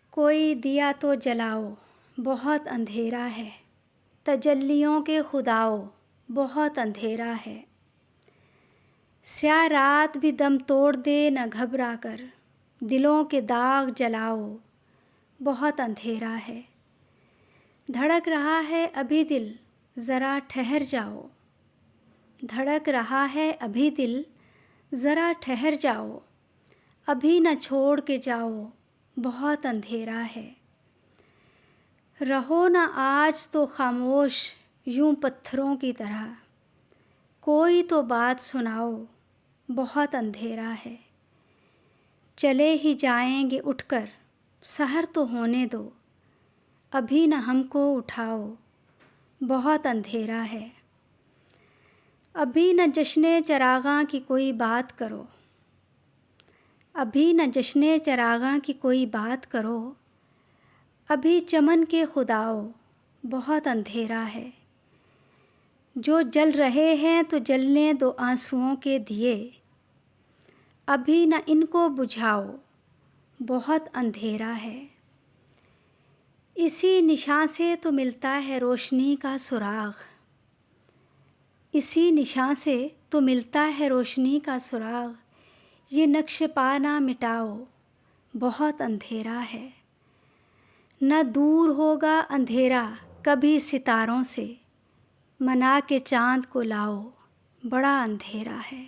کوئی دیا تو جلاؤ بہت اندھیرا ہے، تجلیوں کے خداؤ بہت اندھیرا ہے۔ سیاہ رات بھی دم توڑ دے نہ گھبرا کر، دلوں کے داغ جلاؤ بہت اندھیرا ہے۔ دھڑک رہا ہے ابھی دل ذرا ٹھہر جاؤ، دھڑک رہا ہے ابھی دل ذرا ٹھہر جاؤ، ابھی نہ چھوڑ کے جاؤ بہت اندھیرا ہے۔ رہو نہ آج تو خاموش یوں پتھروں کی طرح، کوئی تو بات سناؤ بہت اندھیرا ہے۔ چلے ہی جائیں گے اٹھ کر سحر تو ہونے دو، ابھی نہ ہم کو اٹھاؤ بہت اندھیرا ہے۔ ابھی نہ جشن چراغاں کی کوئی بات کرو، ابھی نہ جشن چراغاں کی کوئی بات کرو، ابھی چمن کے خداؤ بہت اندھیرا ہے۔ جو جل رہے ہیں تو جلنے دو آنسوؤں کے دیے، ابھی نہ ان کو بجھاؤ بہت اندھیرا ہے۔ اسی نشاں سے تو ملتا ہے روشنی کا سراغ، اسی نشاں سے تو ملتا ہے روشنی کا سراغ، یہ نقش پا نہ مٹاؤ بہت اندھیرا ہے۔ نہ دور ہوگا اندھیرا کبھی ستاروں سے، منا کے چاند کو لاؤ بڑا اندھیرا ہے۔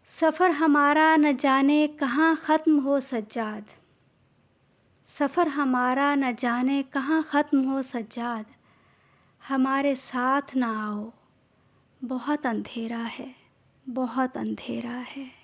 سفر ہمارا نہ جانے کہاں ختم ہو سجاد، سفر ہمارا نہ جانے کہاں ختم ہو سجاد، ہمارے ساتھ نہ آؤ بہت اندھیرا ہے، بہت اندھیرا ہے۔